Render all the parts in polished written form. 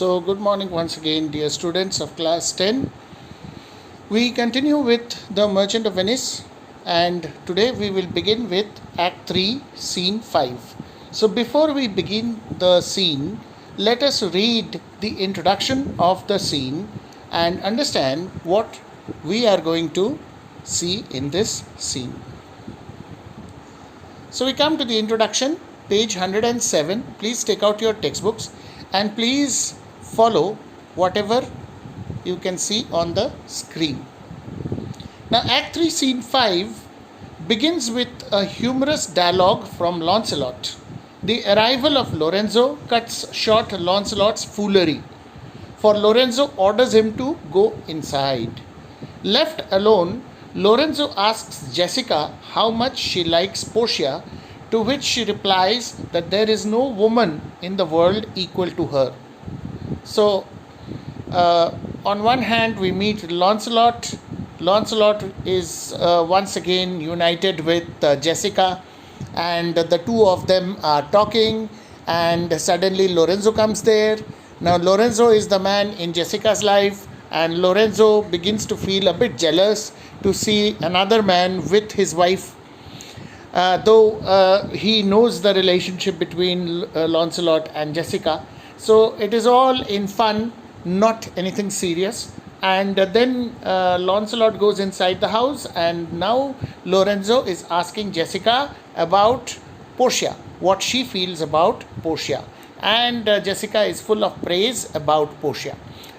So, good morning once again, dear students of class 10. We continue with The Merchant of Venice, and today we will begin with Act 3, Scene 5. So, before we begin the scene, let us read the introduction of the scene and understand what we are going to see in this scene. So, we come to the introduction, page 107. Please take out your textbooks and please follow whatever you can see on the screen. Now, Act 3, Scene 5 begins with a humorous dialogue from Lancelot. The arrival of Lorenzo cuts short Lancelot's foolery, for Lorenzo orders him to go inside. Left alone, Lorenzo asks Jessica how much she likes Portia, to which she replies that there is no woman in the world equal to her. So, on one hand, we meet Lancelot. Lancelot is once again united with Jessica, and the two of them are talking, and suddenly Lorenzo comes there. Now, Lorenzo is the man in Jessica's life, and Lorenzo begins to feel a bit jealous to see another man with his wife. Though he knows the relationship between Lancelot and Jessica. So it is all in fun, not anything serious. And then Lancelot goes inside the house, and now Lorenzo is asking Jessica about Portia, what she feels about Portia. And Jessica is full of praise about Portia.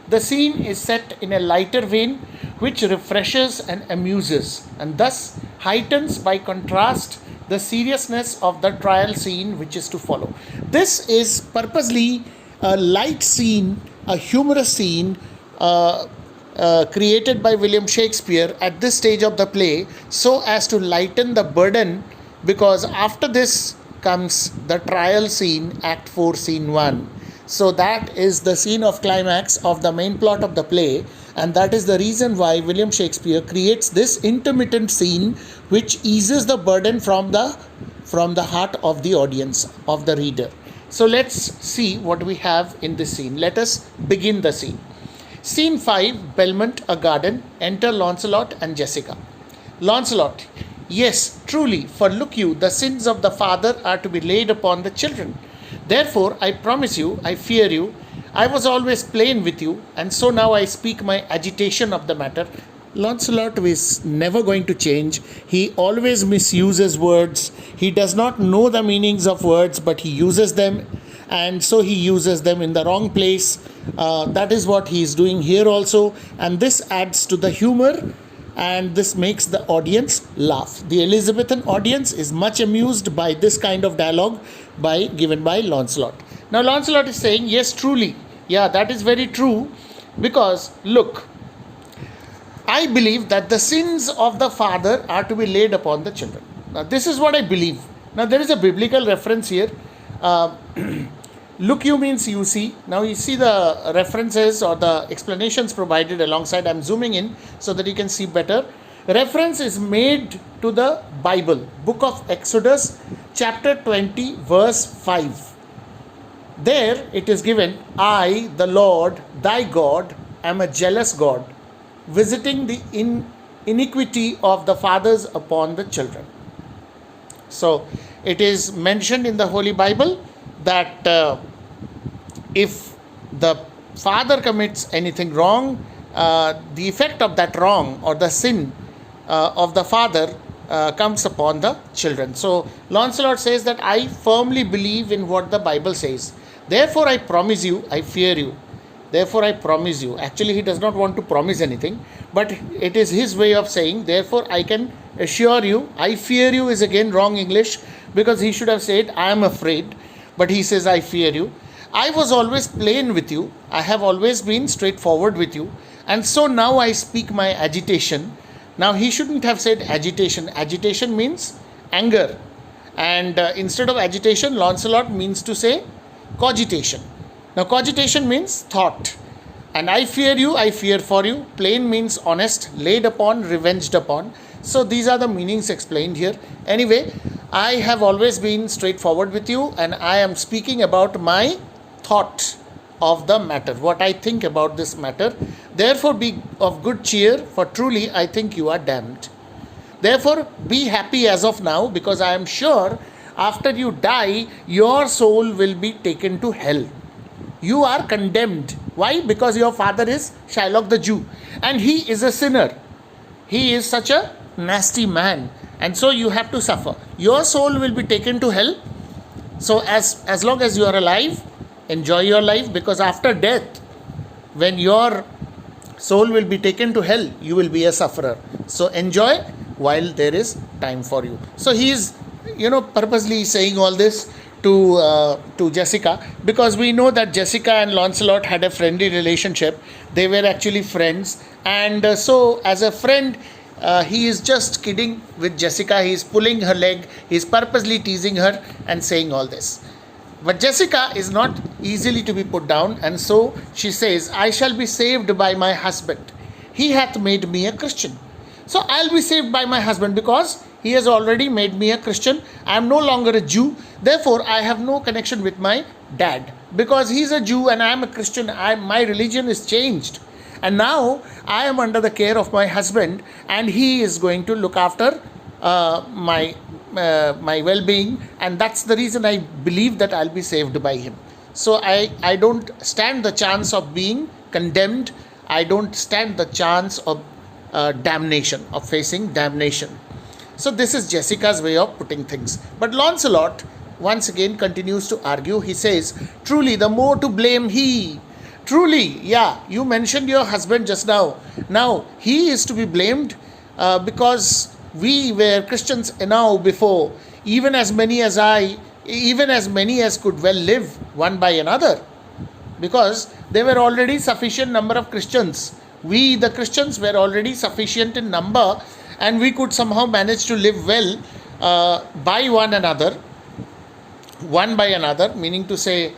The scene is set in a lighter vein, which refreshes and amuses, and thus heightens by contrast the seriousness of the trial scene which is to follow. This is purposely a light scene, a humorous scene created by William Shakespeare at this stage of the play, so as to lighten the burden, because after this comes the trial scene, Act 4, Scene 1. So that is the scene of climax of the main plot of the play, and that is the reason why William Shakespeare creates this intermittent scene which eases the burden from the heart of the audience, of the reader. So let's see what we have in this scene. Let us begin the scene. Scene 5, Belmont, a garden. Enter Lancelot and Jessica. Lancelot: yes, truly, for look you, the sins of the father are to be laid upon the children. Therefore, I promise you, I fear you, I was always plain with you, and so now I speak my agitation of the matter. Lancelot is never going to change. He always misuses words. He does not know the meanings of words, but he uses them, and so he uses them in the wrong place. That is what he is doing here also, and this adds to the humor, and this makes the audience laugh. The Elizabethan audience is much amused by this kind of dialogue given by Lancelot. Now, Lancelot is saying, yes, truly, yeah, that is very true, because look, I believe that the sins of the father are to be laid upon the children. Now, this is what I believe. Now, there is a biblical reference here. Look you means you see. Now, you see the references or the explanations provided alongside. I'm zooming in so that you can see better. Reference is made to the Bible, book of Exodus, chapter 20, verse 5. There it is given, I, the Lord, thy God, am a jealous God, visiting the iniquity of the fathers upon the children. So it is mentioned in the Holy Bible that if the father commits anything wrong, the effect of that wrong or the sin of the father comes upon the children. So Lancelot says that I firmly believe in what the Bible says. Therefore I promise you, I fear you. Therefore I promise you. Actually, he does not want to promise anything, but it is his way of saying, therefore I can assure you. I fear you is again wrong English, because he should have said I am afraid, but he says I fear you. I was always plain with you. I have always been straightforward with you, and so now I speak my agitation. Now, he shouldn't have said agitation. Agitation means anger, and instead of agitation, Lancelot means to say cogitation. Now, cogitation means thought, and I fear you, I fear for you. Plain means honest, laid upon, revenged upon. So these are the meanings explained here. Anyway, I have always been straightforward with you, and I am speaking about my thought of the matter, what I think about this matter. Therefore, be of good cheer, for truly I think you are damned. Therefore, be happy as of now, because I am sure after you die, your soul will be taken to hell. You are condemned. Why? Because your father is Shylock the Jew, and he is a sinner. He is such a nasty man, and so you have to suffer. Your soul will be taken to hell. So as long as you are alive, enjoy your life, because after death, when your soul will be taken to hell, you will be a sufferer. So enjoy while there is time for you. So he is, purposely saying all this to Jessica, because we know that Jessica and Lancelot had a friendly relationship. They were actually friends, and so as a friend, he is just kidding with Jessica. He is pulling her leg. He is purposely teasing her and saying all this. But Jessica is not easily to be put down, and so she says, I shall be saved by my husband. He hath made me a Christian. So I'll be saved by my husband, because he has already made me a Christian. I am no longer a Jew. Therefore, I have no connection with my dad, because he's a Jew and I am a Christian. My religion is changed. And now I am under the care of my husband, and he is going to look after my well-being, and that's the reason I believe that I'll be saved by him. So I don't stand the chance of being condemned. I don't stand the chance of damnation, of facing damnation. So this is Jessica's way of putting things. But Lancelot once again continues to argue. He says, truly the more to blame he. Truly, yeah, you mentioned your husband just now. Now, he is to be blamed because we were Christians now before, even as many as could well live one by another, because there were already sufficient number of Christians. We, the Christians, were already sufficient in number, and we could somehow manage to live well by one by another, meaning to say,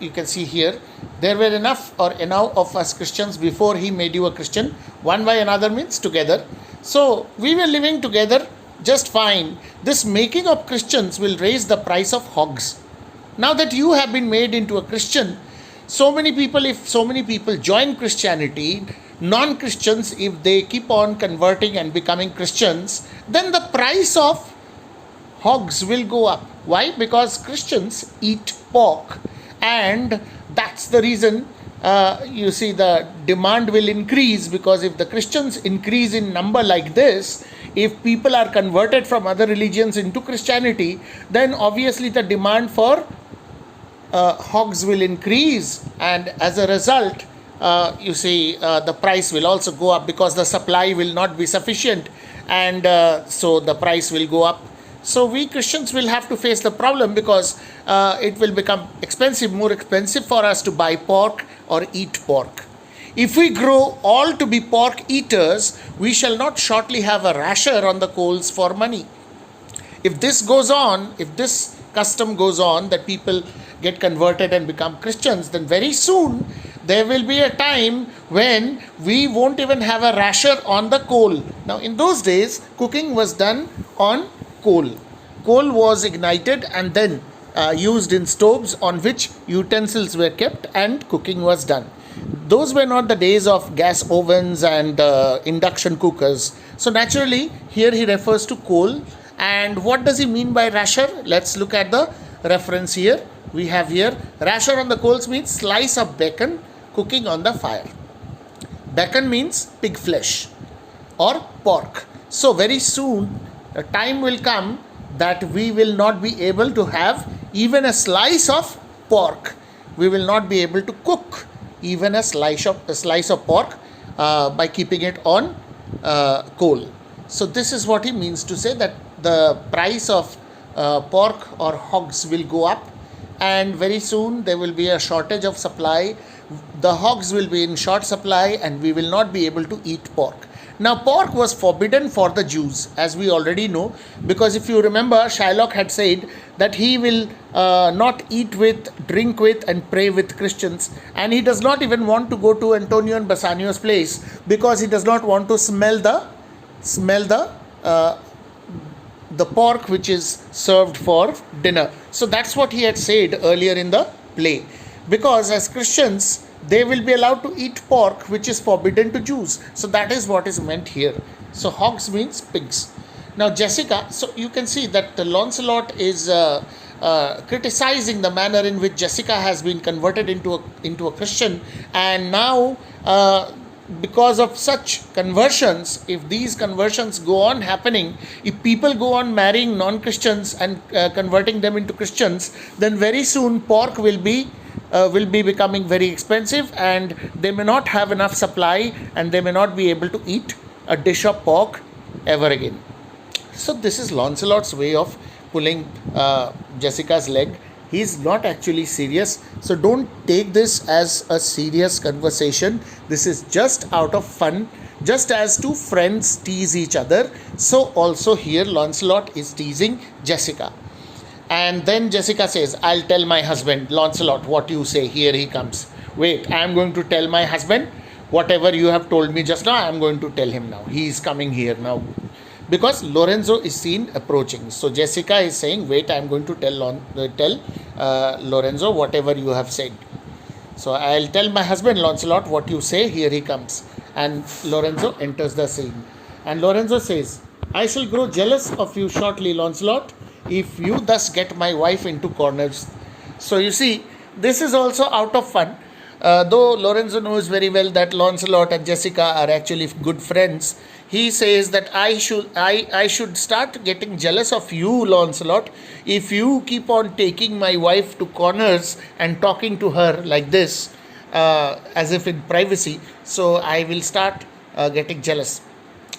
you can see here, there were enough of us Christians before he made you a Christian. One by another means together. So we were living together just fine. This making of Christians will raise the price of hogs. Now that you have been made into a Christian, if so many people join Christianity, non-Christians, if they keep on converting and becoming Christians, then the price of hogs will go up. Why? Because Christians eat pork, and that's the reason you see the demand will increase, because if the Christians increase in number like this, if people are converted from other religions into Christianity, then obviously the demand for hogs will increase, and as a result, the price will also go up, because the supply will not be sufficient, and so the price will go up. So we Christians will have to face the problem, because it will become more expensive for us to buy pork or eat pork. If we grow all to be pork eaters, we shall not shortly have a rasher on the coals for money. If this custom goes on, that people get converted and become Christians, then very soon there will be a time when we won't even have a rasher on the coal. Now, in those days, cooking was done on coal. Coal was ignited and then used in stoves on which utensils were kept and cooking was done. Those were not the days of gas ovens and induction cookers. So naturally, here he refers to coal. And what does he mean by rasher? Let's look at the reference here. We have here, rasher on the coals means slice of bacon cooking on the fire. Bacon means pig flesh or pork. So very soon, a time will come that we will not be able to have even a slice of pork. We will not be able to cook even a slice of pork by keeping it on coal. So this is what he means to say, that the price of pork or hogs will go up, and very soon there will be a shortage of supply. The hogs will be in short supply and we will not be able to eat pork. Now, pork was forbidden for the Jews, as we already know, because if you remember, Shylock had said that he will not eat with, drink with, and pray with Christians, and he does not even want to go to Antonio and Bassanio's place, because he does not want to smell the pork which is served for dinner. So that's what he had said earlier in the play. because as Christians, they will be allowed to eat pork, which is forbidden to Jews. So that is what is meant here. So hogs means pigs. Now Jessica, so you can see that Lancelot is criticizing the manner in which Jessica has been converted into a Christian, and now because of such conversions, if these conversions go on happening, if people go on marrying non-Christians and converting them into Christians, then very soon pork will be becoming very expensive, and they may not have enough supply, and they may not be able to eat a dish of pork ever again. So this is Lancelot's way of pulling Jessica's leg. He's not actually serious. So don't take this as a serious conversation. This is just out of fun. Just as two friends tease each other, so also here Lancelot is teasing Jessica. And then Jessica says, I'll tell my husband. Lancelot, what you say? Here he comes. Wait, I'm going to tell my husband. Whatever you have told me just now, I'm going to tell him now. He is coming here now. Because Lorenzo is seen approaching. So Jessica is saying, wait, I'm going to tell Lorenzo whatever you have said. So I'll tell my husband, Lancelot, what you say. Here he comes. And Lorenzo enters the scene. And Lorenzo says, I shall grow jealous of you shortly, Lancelot, if you thus get my wife into corners. So you see, this is also out of fun. Though Lorenzo knows very well that Lancelot and Jessica are actually good friends, he says that I should start getting jealous of you, Lancelot, if you keep on taking my wife to corners and talking to her like this, as if in privacy. So I will start getting jealous.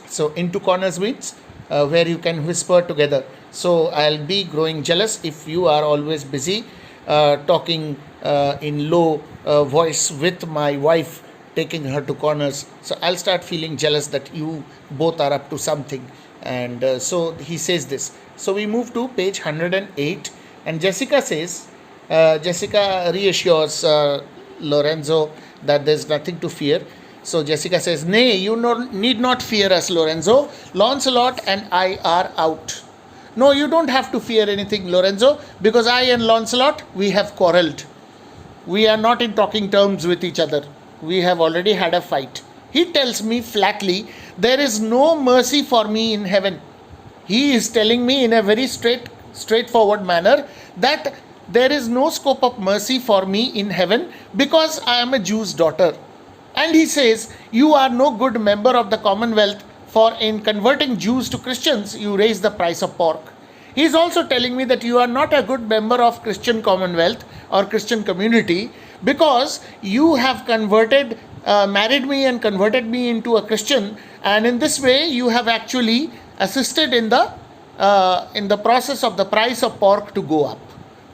So into corners means where you can whisper together. So I'll be growing jealous if you are always busy talking in low voice with my wife, taking her to corners. So I'll start feeling jealous that you both are up to something. And so he says this. So we move to page 108, and Jessica says, Jessica reassures Lorenzo that there's nothing to fear. So Jessica says, nay, you need not fear us, Lorenzo. Lancelot and I are out. No, you don't have to fear anything, Lorenzo, because I and Lancelot, we have quarreled. We are not in talking terms with each other. We have already had a fight. He tells me flatly, there is no mercy for me in heaven. He is telling me in a very straightforward manner that there is no scope of mercy for me in heaven because I am a Jew's daughter. And he says, you are no good member of the Commonwealth, for in converting Jews to Christians, you raise the price of pork. He is also telling me that you are not a good member of Christian Commonwealth or Christian community because you have married me and converted me into a Christian, and in this way you have actually assisted in the process of the price of pork to go up.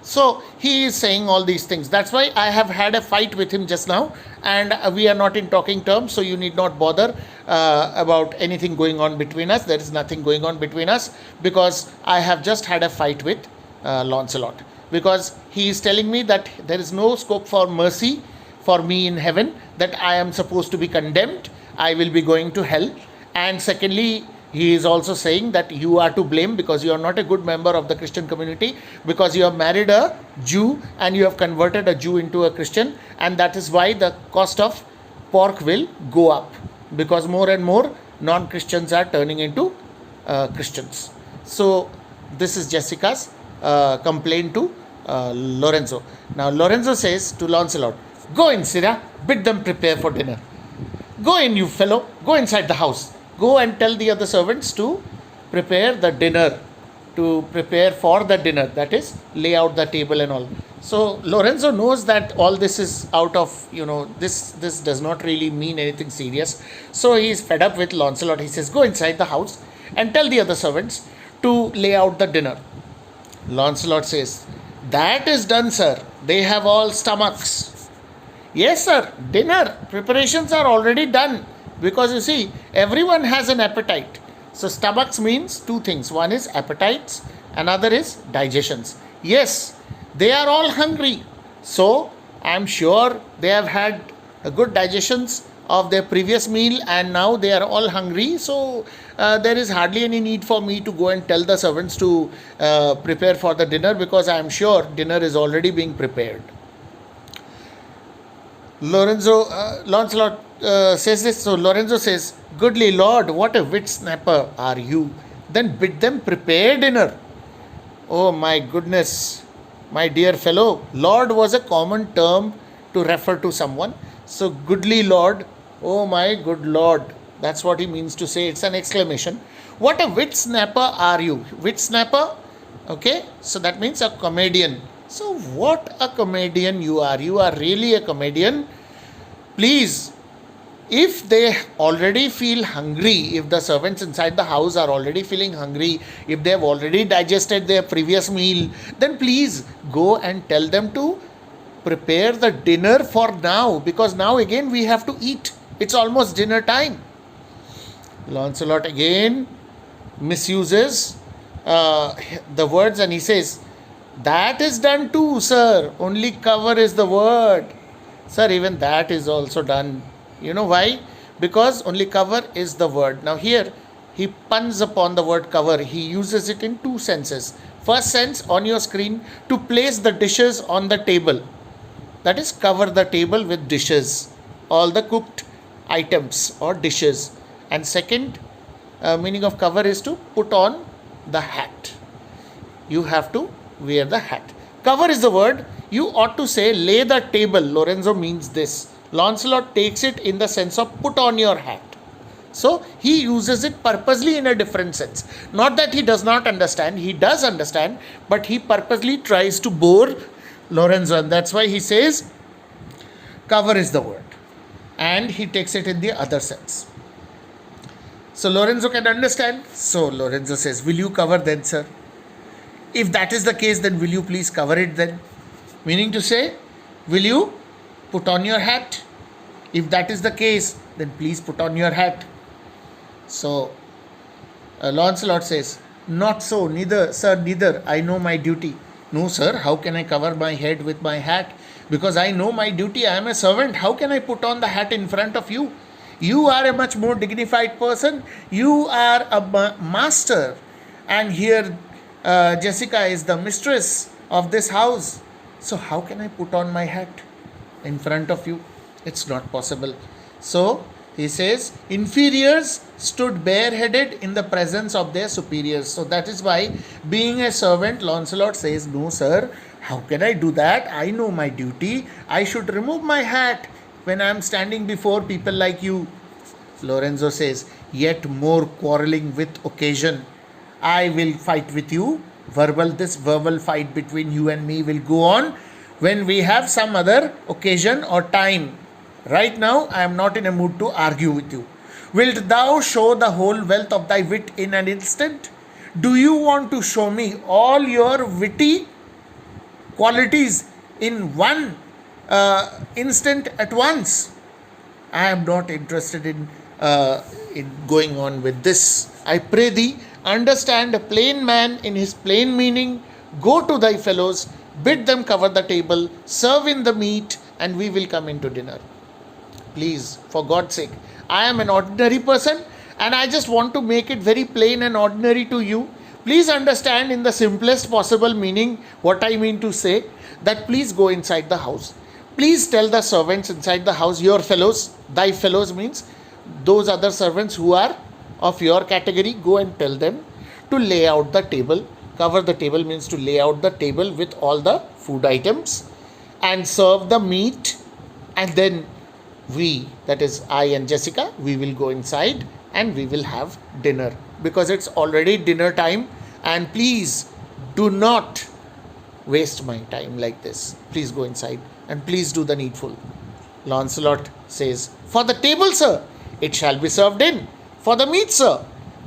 So he is saying all these things. That's why I have had a fight with him just now, and we are not in talking terms, so you need not bother about anything going on between us. There is nothing going on between us because I have just had a fight with Lancelot, because he is telling me that there is no scope for mercy for me in heaven, that I am supposed to be condemned, I will be going to hell. And secondly, he is also saying that you are to blame because you are not a good member of the Christian community, because you have married a Jew and you have converted a Jew into a Christian, and that is why the cost of pork will go up, because more and more non-Christians are turning into Christians. So this is Jessica's complaint to Lorenzo. Now Lorenzo says to Lancelot, go in, Sirrah, bid them prepare for dinner. Go in, you fellow, go inside the house. Go and tell the other servants to prepare the dinner, to prepare for the dinner, that is, lay out the table and all. So Lorenzo knows that all this is out of, this does not really mean anything serious. So he is fed up with Lancelot. He says, go inside the house and tell the other servants to lay out the dinner. Lancelot says, that is done, sir. They have all stomachs. Yes, sir, dinner preparations are already done. Because you see, everyone has an appetite. So stomachs means two things. One is appetites, another is digestions. Yes, they are all hungry. So I am sure they have had a good digestions of their previous meal, and now they are all hungry. So there is hardly any need for me to go and tell the servants to prepare for the dinner, because I am sure dinner is already being prepared. Lancelot says this. So Lorenzo says, "Goodly Lord, what a wit snapper are you! Then bid them prepare dinner." Oh my goodness, my dear fellow, Lord was a common term to refer to someone. So, goodly Lord, oh my good Lord, that's what he means to say. It's an exclamation. What a wit snapper are you? Wit snapper? Okay, so that means a comedian. So, what a comedian you are! You are really a comedian. Please, if they already feel hungry, if the servants inside the house are already feeling hungry, if they have already digested their previous meal, then please go and tell them to prepare the dinner for now, because now again we have to eat. It's almost dinner time. Lancelot again misuses the words and he says, "That is done too, sir. Only cover is the word." Sir, even that is also done. You know why? Because only cover is the word. Now here he puns upon the word cover. He uses it in two senses. First sense, on your screen, to place the dishes on the table. That is, cover the table with dishes, all the cooked items or dishes. And second meaning of cover is to put on the hat. You have to wear the hat. Cover is the word. You ought to say lay the table. Lorenzo means this. Lancelot takes it in the sense of put on your hat. So he uses it purposely in a different sense. Not that he does not understand, he does understand, but he purposely tries to bore Lorenzo, and that's why he says cover is the word. And he takes it in the other sense. So Lorenzo can understand. So Lorenzo says, "Will you cover then, sir? If that is the case, then will you please cover it then?" Meaning to say, will you put on your hat? If that is the case, then please put on your hat. So Lancelot says, "Not so, neither, sir, neither. I know my duty." "No, sir, how can I cover my head with my hat? Because I know my duty. I am a servant. How can I put on the hat in front of you? You are a much more dignified person. You are a master. And here Jessica is the mistress of this house. So how can I put on my hat in front of you? It's not possible." So he says, inferiors stood bareheaded in the presence of their superiors. So that is why, being a servant, Lancelot says, "No, sir, how can I do that? I know my duty. I should remove my hat when I am standing before people like you." Lorenzo says, "Yet more quarreling with occasion. I will fight with you. This verbal fight between you and me will go on when we have some other occasion or time. Right now, I am not in a mood to argue with you. Wilt thou show the whole wealth of thy wit in an instant? Do you want to show me all your witty qualities in one instant at once? I am not interested in going on with this. I pray thee, understand a plain man in his plain meaning. Go to thy fellows, bid them cover the table, serve in the meat, and we will come into dinner. Please, for God's sake, I am an ordinary person and I just want to make it very plain and ordinary to you. Please understand in the simplest possible meaning what I mean to say, that please go inside the house. Please tell the servants inside the house, your fellows, thy fellows means those other servants who are of your category, go and tell them to lay out the table. Cover the table means to lay out the table with all the food items and serve the meat, and then we, that is I and Jessica, we will go inside and we will have dinner, because it's already dinner time, and please do not waste my time like this. Please go inside and please do the needful." Lancelot says, "For the table, sir, it shall be served in. For the meat, sir,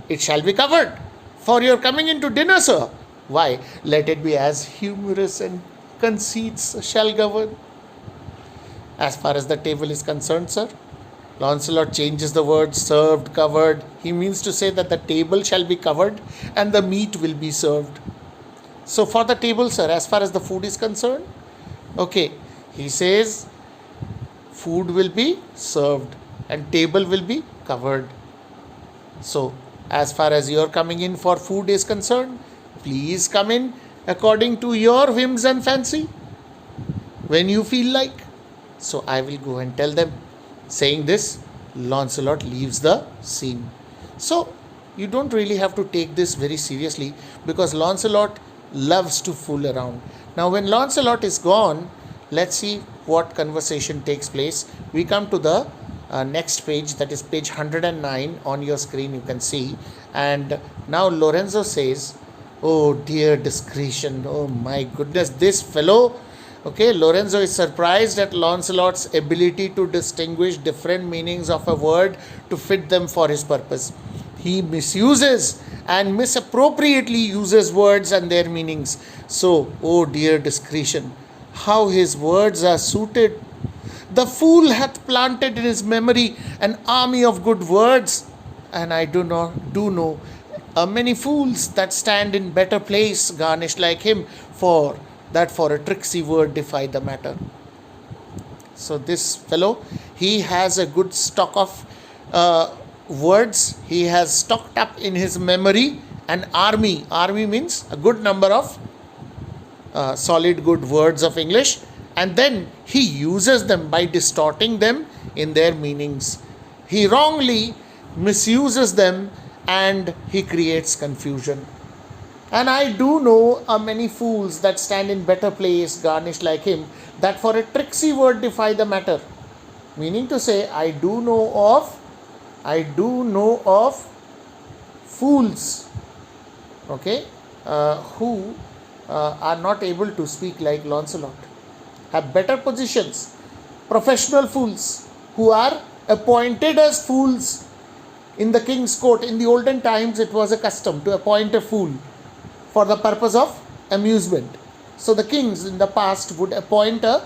it shall be covered. For your coming into dinner, sir, why, let it be as humorous and conceits shall govern." As far as the table is concerned, sir, Lancelot changes the word served, covered. He means to say that the table shall be covered and the meat will be served. So for the table, sir, as far as the food is concerned, okay, he says food will be served and table will be covered. So as far as your coming in for food is concerned, please come in according to your whims and fancy when you feel like. So I will go and tell them. Saying this, Lancelot leaves the scene. So you don't really have to take this very seriously, because Lancelot loves to fool around. Now, when Lancelot is gone, let's see what conversation takes place. We come to the next page, that is page 109 on your screen, you can see. And now Lorenzo says, "Oh dear discretion, oh my goodness, this fellow." Okay, Lorenzo is surprised at Lancelot's ability to distinguish different meanings of a word to fit them for his purpose. He misuses and misappropriately uses words and their meanings. So, oh dear discretion, how his words are suited. The fool hath planted in his memory an army of good words, and I do know many fools that stand in better place garnished like him, for a tricksy word defy the matter. So this fellow, he has a good stock of words. He has stocked up in his memory an army. Army means a good number of solid good words of English, and then he uses them by distorting them in their meanings. He wrongly misuses them and he creates confusion. And I do know many fools that stand in better place garnished like him, that for a tricksy word defy the matter. Meaning to say, I do know of fools, okay, who are not able to speak like Lancelot, have better positions, professional fools who are appointed as fools in the king's court. In the olden times, it was a custom to appoint a fool for the purpose of amusement. So the kings in the past would appoint a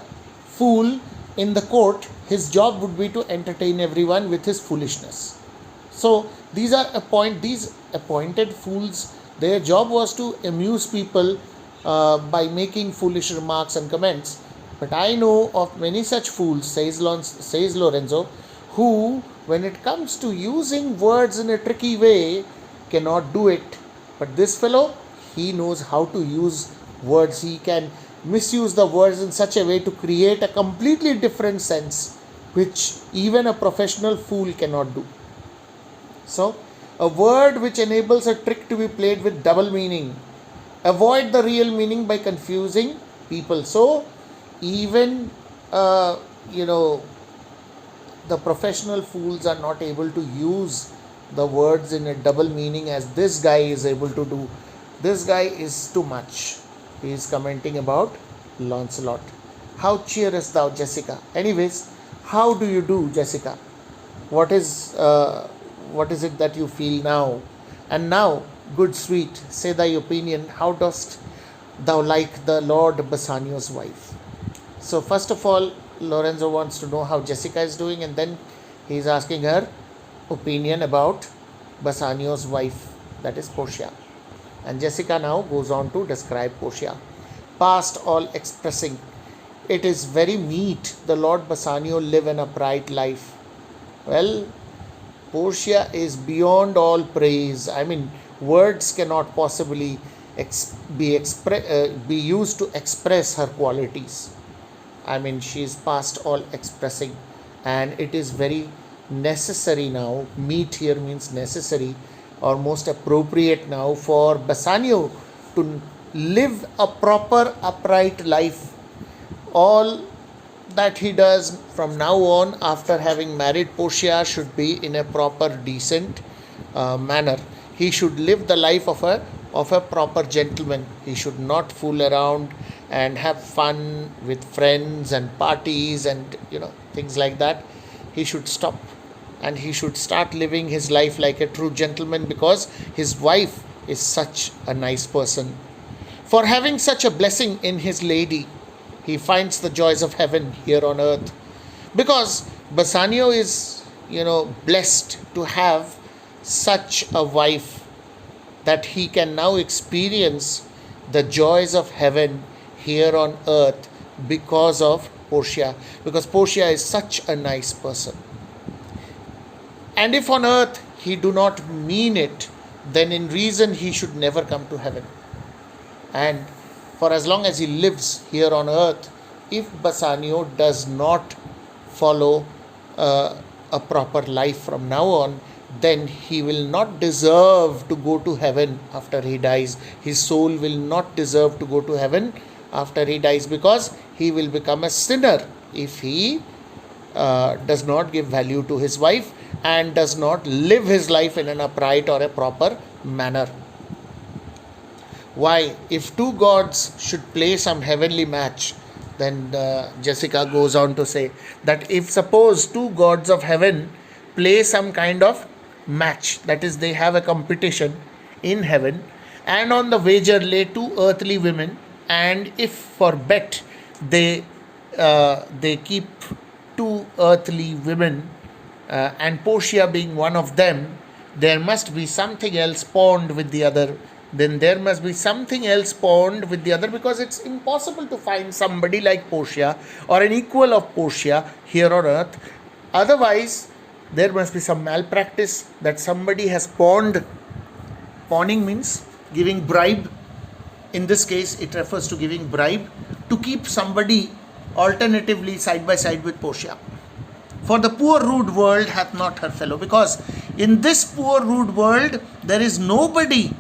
fool in the court. His job would be to entertain everyone with his foolishness. So these appointed fools, their job was to amuse people by making foolish remarks and comments. But I know of many such fools, says Lorenzo, who, when it comes to using words in a tricky way, cannot do it. But this fellow, he knows how to use words. He can misuse the words in such a way to create a completely different sense, which even a professional fool cannot do. So, a word which enables a trick to be played with double meaning. Avoid the real meaning by confusing people. So, even the professional fools are not able to use the words in a double meaning as this guy is able to do. This guy is too much. He is commenting about Lancelot. How cheerest thou, Jessica? Anyways, how do you do, Jessica? What is it that you feel now? And now, good sweet, say thy opinion. How dost thou like the Lord Bassanio's wife? So first of all, Lorenzo wants to know how Jessica is doing, and then he is asking her opinion about Bassanio's wife, that is Portia. And Jessica now goes on to describe Portia. Past all expressing, it is very meet the Lord Bassanio live an upright life. Well, Portia is beyond all praise. I mean, words cannot possibly be used to express her qualities. I mean, she is past all expressing, and it is very necessary now. Meet here means necessary or most appropriate now for Bassanio to live a proper upright life. All that he does from now on after having married Portia should be in a proper decent manner. He should live the life of a proper gentleman. He should not fool around and have fun with friends and parties and things like that. He should stop, and he should start living his life like a true gentleman, because his wife is such a nice person. For having such a blessing in his lady, he finds the joys of heaven here on earth. Because Bassanio is, blessed to have such a wife that he can now experience the joys of heaven here on earth because of Portia. Because Portia is such a nice person. And if on earth he do not mean it, then in reason he should never come to heaven. And for as long as he lives here on earth, if Bassanio does not follow a proper life from now on, then he will not deserve to go to heaven after he dies. His soul will not deserve to go to heaven after he dies, because he will become a sinner if he does not give value to his wife and does not live his life in an upright or a proper manner. Why? If two gods should play some heavenly match, then Jessica goes on to say that if suppose two gods of heaven play some kind of match, that is, they have a competition in heaven, and on the wager lay two earthly women, and if for bet they keep two earthly women, and Portia being one of them, there must be something else pawned with the other. Then there must be something else pawned with the other, because it's impossible to find somebody like Portia or an equal of Portia here on earth. Otherwise, there must be some malpractice that somebody has pawned. Pawning means giving bribe. In this case, it refers to giving bribe to keep somebody alternatively side by side with Portia. For the poor rude world hath not her fellow, because in this poor rude world there is nobody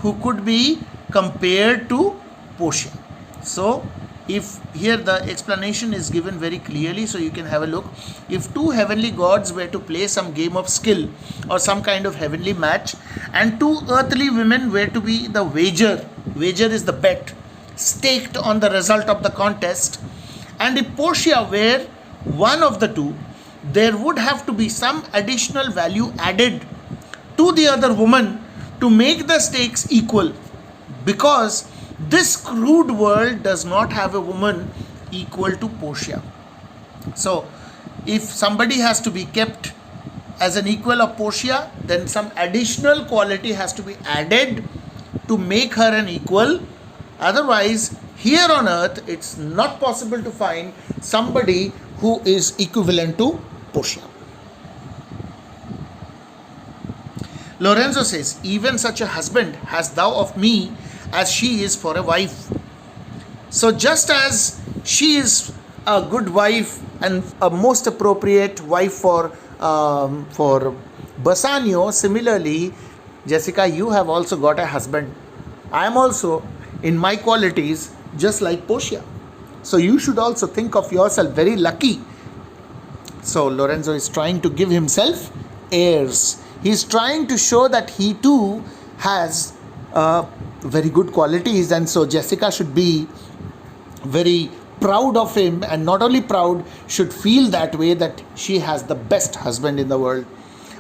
who could be compared to Portia. So, if here the explanation is given very clearly, so you can have a look. If two heavenly gods were to play some game of skill or some kind of heavenly match, and two earthly women were to be the wager is the bet, staked on the result of the contest, and if Portia were one of the two, there would have to be some additional value added to the other woman to make the stakes equal, because this crude world does not have a woman equal to Portia. So, if somebody has to be kept as an equal of Portia, then some additional quality has to be added to make her an equal. Otherwise, here on earth, it's not possible to find somebody who is equivalent to Portia. Lorenzo says, even such a husband hast thou of me as she is for a wife. So just as she is a good wife and a most appropriate wife for Bassanio, similarly, Jessica, you have also got a husband. I am also, in my qualities, just like Portia. So you should also think of yourself very lucky. So Lorenzo is trying to give himself airs. He is trying to show that he too has very good qualities, and so Jessica should be very proud of him, and not only proud, should feel that way, that she has the best husband in the world.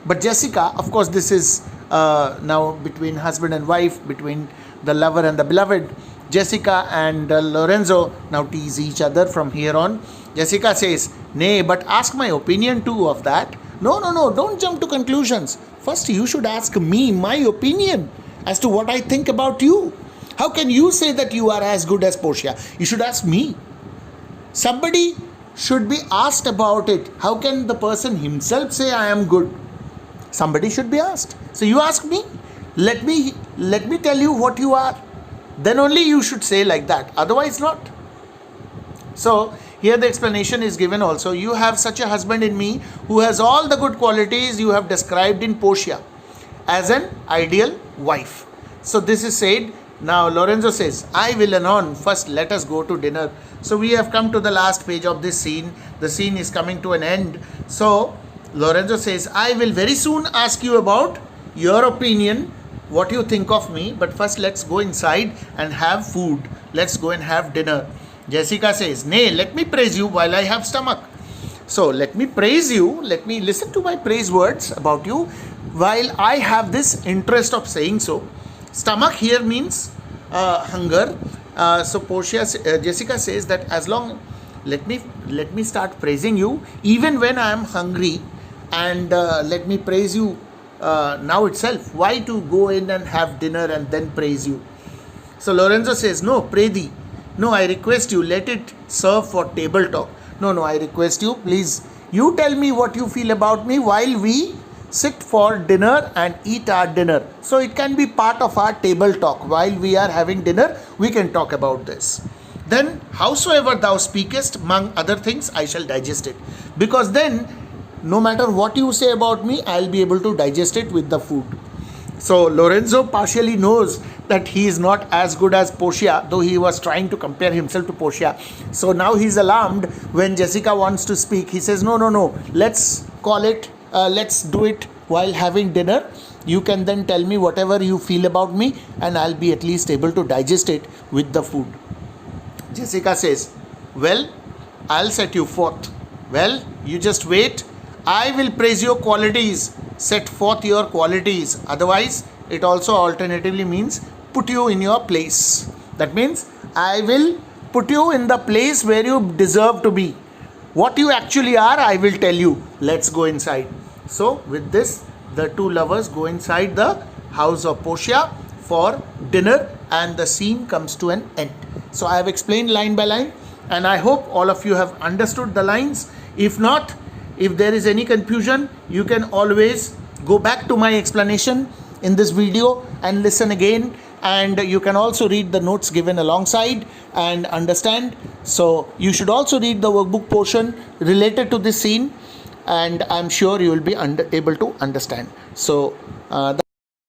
But Jessica, of course, this is now between husband and wife, between the lover and the beloved. Jessica and Lorenzo now tease each other from here on. Jessica says, nay, but ask my opinion too of that. No, don't jump to conclusions. First, you should ask me my opinion as to what I think about you. How can you say that you are as good as Portia? You should ask me. Somebody should be asked about it. How can the person himself say I am good? Somebody should be asked. So you ask me. Let me tell you what you are. Then only you should say like that. Otherwise not. So here the explanation is given also. You have such a husband in me who has all the good qualities you have described in Portia as an ideal wife. So this is said. Now Lorenzo says, I will anon. First let us go to dinner. So we have come to the last page of this scene. The scene is coming to an end. So Lorenzo says, I will very soon ask you about your opinion, what you think of me, but first let's go inside and have food. Let's go and have dinner. Jessica says, nay, let me praise you while I have stomach. So let me praise you, let me listen to my praise words about you while I have this interest of saying so. Stomach here means hunger. So Jessica says that as long, let me start praising you even when I am hungry, and let me praise you now itself. Why to go in and have dinner and then praise you? So Lorenzo says, no, pray thee. No, I request you, let it serve for table talk. No, I request you, please, you tell me what you feel about me while we sit for dinner and eat our dinner. So it can be part of our table talk. While we are having dinner, we can talk about this. then howsoever thou speakest, among other things, I shall digest it. Because then, no matter what you say about me, I'll be able to digest it with the food. So Lorenzo partially knows that he is not as good as Portia, though he was trying to compare himself to Portia. So now he's alarmed when Jessica wants to speak. He says, no, let's call it, let's do it while having dinner. You can then tell me whatever you feel about me, and I'll be at least able to digest it with the food. Jessica says, well, I'll set you forth. Well, you just wait. I will praise your qualities. Set forth your qualities. Otherwise, it also alternatively means put you in your place. That means I will put you in the place where you deserve to be. What you actually are, I will tell you. Let's go inside. So with this, the two lovers go inside the house of Portia for dinner, and the scene comes to an end. So I have explained line by line, and I hope all of you have understood the lines. If not, if there is any confusion, you can always go back to my explanation in this video and listen again, and you can also read the notes given alongside and understand. So you should also read the workbook portion related to this scene, and I'm sure you will be able to understand. So